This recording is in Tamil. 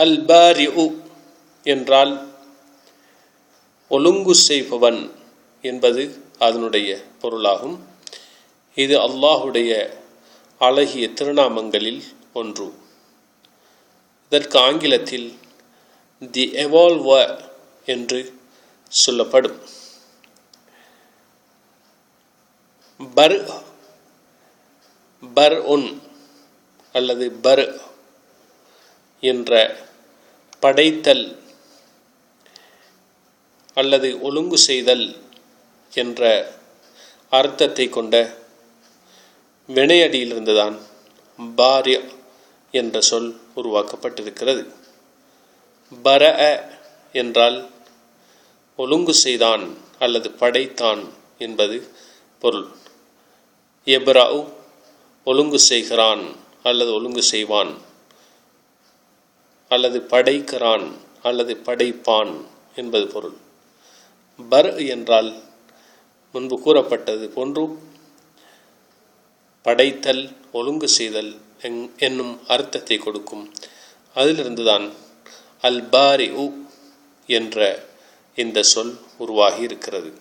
அல் பாரிஉ என்றால் ஒழுங்கு செய்பவன் என்பது அதனுடைய பொருளாகும். இது அல்லாஹுடைய அழகிய திருநாமங்களில் ஒன்று. இதற்கு ஆங்கிலத்தில் தி எவால்வர் என்று சொல்லப்படும். பர் உன் அல்லது பர் என்ற படைத்தல் அல்லது ஒழுங்கு செய்தல் என்ற அர்த்தத்தை கொண்ட வினையடியிலிருந்துதான் பாரிய என்ற சொல் உருவாக்கப்பட்டிருக்கிறது. பரஅ என்றால் ஒழுங்கு செய்தான் அல்லது படைத்தான் என்பது பொருள். எப்ரஉ ஒழுங்கு செய்கிறான் அல்லது ஒழுங்கு செய்வான், அல்லது படைக்கிறான் அல்லது படைப்பான் என்பது பொருள். பர் என்றால் முன்பு கூறப்பட்டது போன்று படைத்தல் ஒழுங்கு செய்தல் என்னும் அர்த்தத்தை கொடுக்கும். அதிலிருந்துதான் அல் பாரிஉ என்ற இந்த சொல் உருவாகி இருக்கிறது.